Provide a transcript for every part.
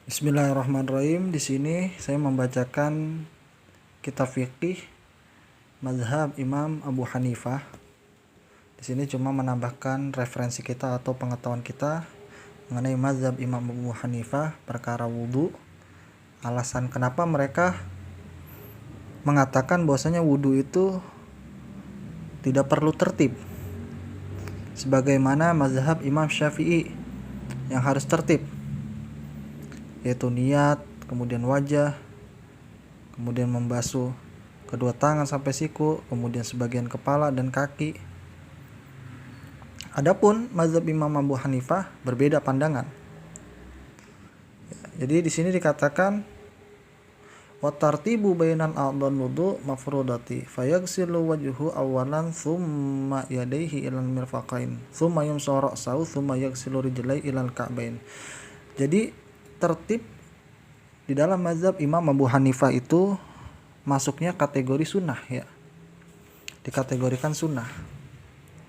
Bismillahirrahmanirrahim. Di sini saya membacakan kitab fikih mazhab Imam Abu Hanifah. Di sini cuma menambahkan referensi kita atau pengetahuan kita mengenai mazhab Imam Abu Hanifah perkara wudu. Alasan kenapa mereka mengatakan bahwasanya wudu itu tidak perlu tertib, sebagaimana mazhab Imam Syafi'i yang harus tertib, yaitu niat, kemudian wajah, kemudian membasuh kedua tangan sampai siku, kemudian sebagian kepala dan kaki. Adapun mazhab Imam Abu Hanifah berbeda pandangan. Jadi di sini dikatakan wa tartibu bainal a'dhal wudu mafrudati fayaghsilu wajhu awalan thumma yadayhi ilal mirfaqain thumma yumsahu ra'sahu thumma yaghsilu rijlaihi ilal ka'bain. Jadi tertib di dalam mazhab Imam Abu Hanifah itu masuknya kategori sunnah, ya, dikategorikan sunnah.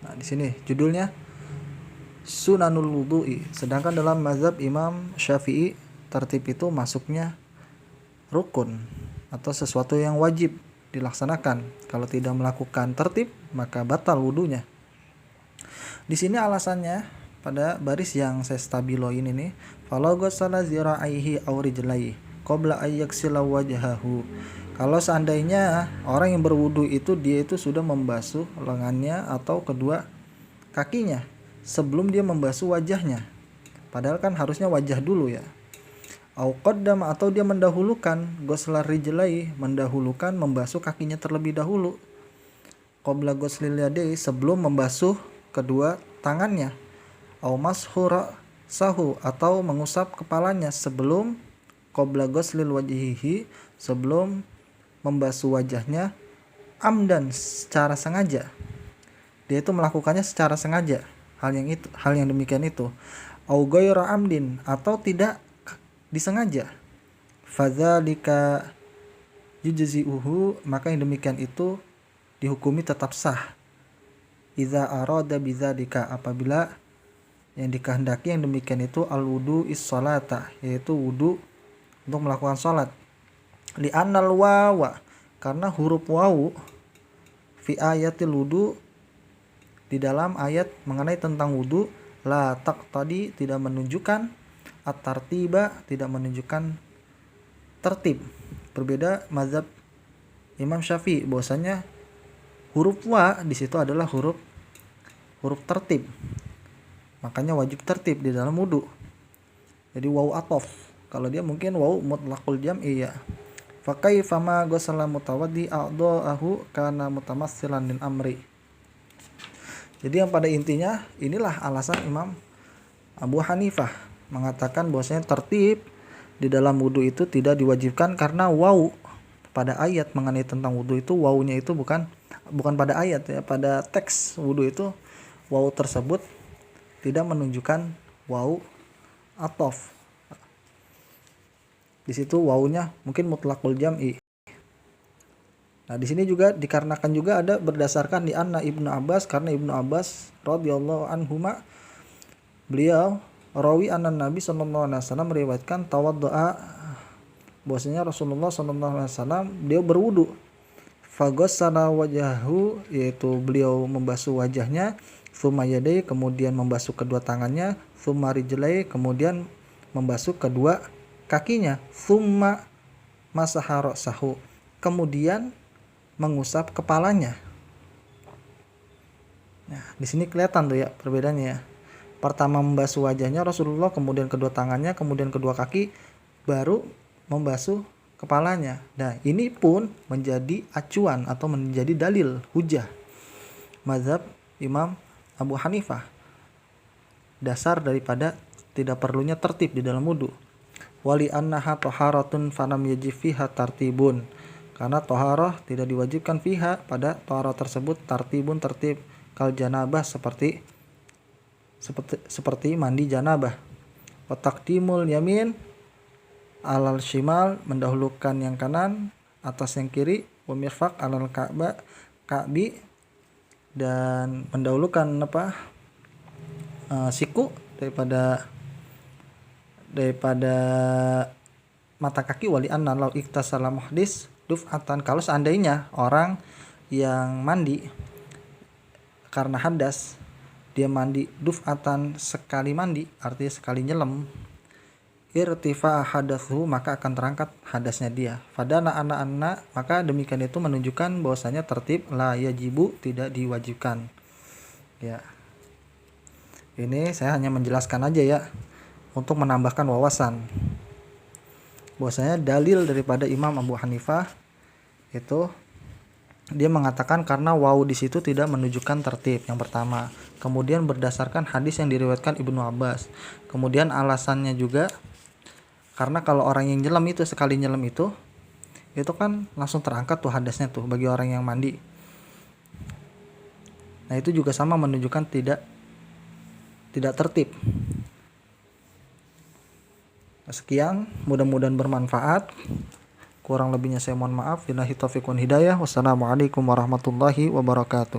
Nah, di sini judulnya Sunanul Wudu'i. Sedangkan dalam mazhab Imam Syafi'i tertib itu masuknya rukun atau sesuatu yang wajib dilaksanakan. Kalau tidak melakukan tertib maka batal wudunya. Di sini alasannya pada baris yang saya stabilo ini nih, falau ghassala zira'ihi aw rijlaihi qabla ay yaghsila wajhahu. Kalau seandainya orang yang berwudu itu dia itu sudah membasuh lengannya atau kedua kakinya sebelum dia membasuh wajahnya. Padahal kan harusnya wajah dulu, ya. Au qaddama, atau dia mendahulukan ghuslar rijlaihi, mendahulukan membasuh kakinya terlebih dahulu. Qabla ghuslil yadayhi, sebelum membasuh kedua tangannya. Au mashura sahu, atau mengusap kepalanya sebelum qabla ghuslil wajhihi, sebelum membasuh wajahnya. Amdan, secara sengaja, dia itu melakukannya secara sengaja hal yang demikian itu. Au ghairu amdin, atau tidak disengaja. Fadzalika yujzi'uhu, maka yang demikian itu dihukumi tetap sah. Idza arada bidzalika, apabila yang dikehendaki yang demikian itu al-wudu is-sholata, yaitu wudu untuk melakukan sholat. Li'annal wawa, karena huruf wawu fi ayatil wudu, di dalam ayat mengenai tentang wudu, la taqtadi, tidak menunjukkan, at-tartiba, tidak menunjukkan tertib. Berbeda mazhab Imam Syafi'i, bahwasanya huruf wa di situ adalah huruf tertib. Makanya wajib tertib di dalam wudu. Jadi wawu atof. Kalau dia mungkin wawu mutlaqul jam'i, ya. Fa kaifa ma ghasala mutawaddi a'dha'ahu kana mutamassilan lil amri. Jadi yang pada intinya inilah alasan Imam Abu Hanifah mengatakan bahwasanya tertib di dalam wudu itu tidak diwajibkan karena wawu pada ayat mengenai tentang wudu itu, wawunya itu bukan pada ayat, ya, pada teks wudu itu wawu tersebut tidak menunjukkan wawu atof. Di situ wawunya mungkin mutlaqul jam'i. Nah, di sini juga dikarenakan juga ada berdasarkan di anna Ibnu Abbas, karena Ibnu Abbas radhiyallahu anhuma, beliau rawi anna Nabi sallallahu alaihi wasallam meriwayatkan tawaddu'a, bahwasanya Rasulullah sallallahu alaihi wasallam beliau berwudu. Faghassala wajhahu, yaitu beliau membasuh wajahnya, tsumma yadayhi, kemudian membasuh kedua tangannya, tsumma rijlaihi, kemudian membasuh kedua kakinya, tsumma masaha ra'sahu, kemudian mengusap kepalanya. Nah, di sini kelihatan tuh, ya, perbedaannya, ya. Pertama membasuh wajahnya Rasulullah, kemudian kedua tangannya, kemudian kedua kaki, baru membasuh kepalanya. Nah, ini pun menjadi acuan atau menjadi dalil hujah mazhab Imam Abu Hanifah, dasar daripada tidak perlunya tertib di dalam wudu. Wali annaha taharatun fanam yajib fiha tartibun, karena taharah tidak diwajibkan fiha, pada taharah tersebut, tartibun, tertib, kal janabah, seperti mandi janabah. Wa taqdimul yamin alal shimal, mendahulukan yang kanan atas yang kiri. Wa mirfaq alal ka'bi, dan mendahulukan siku daripada mata kaki, wali anna law iktasala muhdis duf'atan, kalau seandainya orang yang mandi karena hadas, dia mandi duf'atan sekali mandi, artinya sekali nyelam, irtifa hadathu, maka akan terangkat hadasnya dia. Fadana anak-anak, maka demikian itu menunjukkan bahwasanya tertib la yajibu, tidak diwajibkan. Ya, ini saya hanya menjelaskan aja ya, untuk menambahkan wawasan bahwasanya dalil daripada Imam Abu Hanifah itu dia mengatakan karena wawu di situ tidak menunjukkan tertib, yang pertama. Kemudian berdasarkan hadis yang diriwayatkan Ibnu Abbas. Kemudian alasannya juga karena kalau orang yang nyelam itu, sekali nyelam itu kan langsung terangkat tuh hadasnya tuh bagi orang yang mandi. Nah, itu juga sama menunjukkan tidak tertib. Sekian, mudah-mudahan bermanfaat. Kurang lebihnya saya mohon maaf. Billahi taufiq wal hidayah. Wassalamualaikum warahmatullahi wabarakatuh.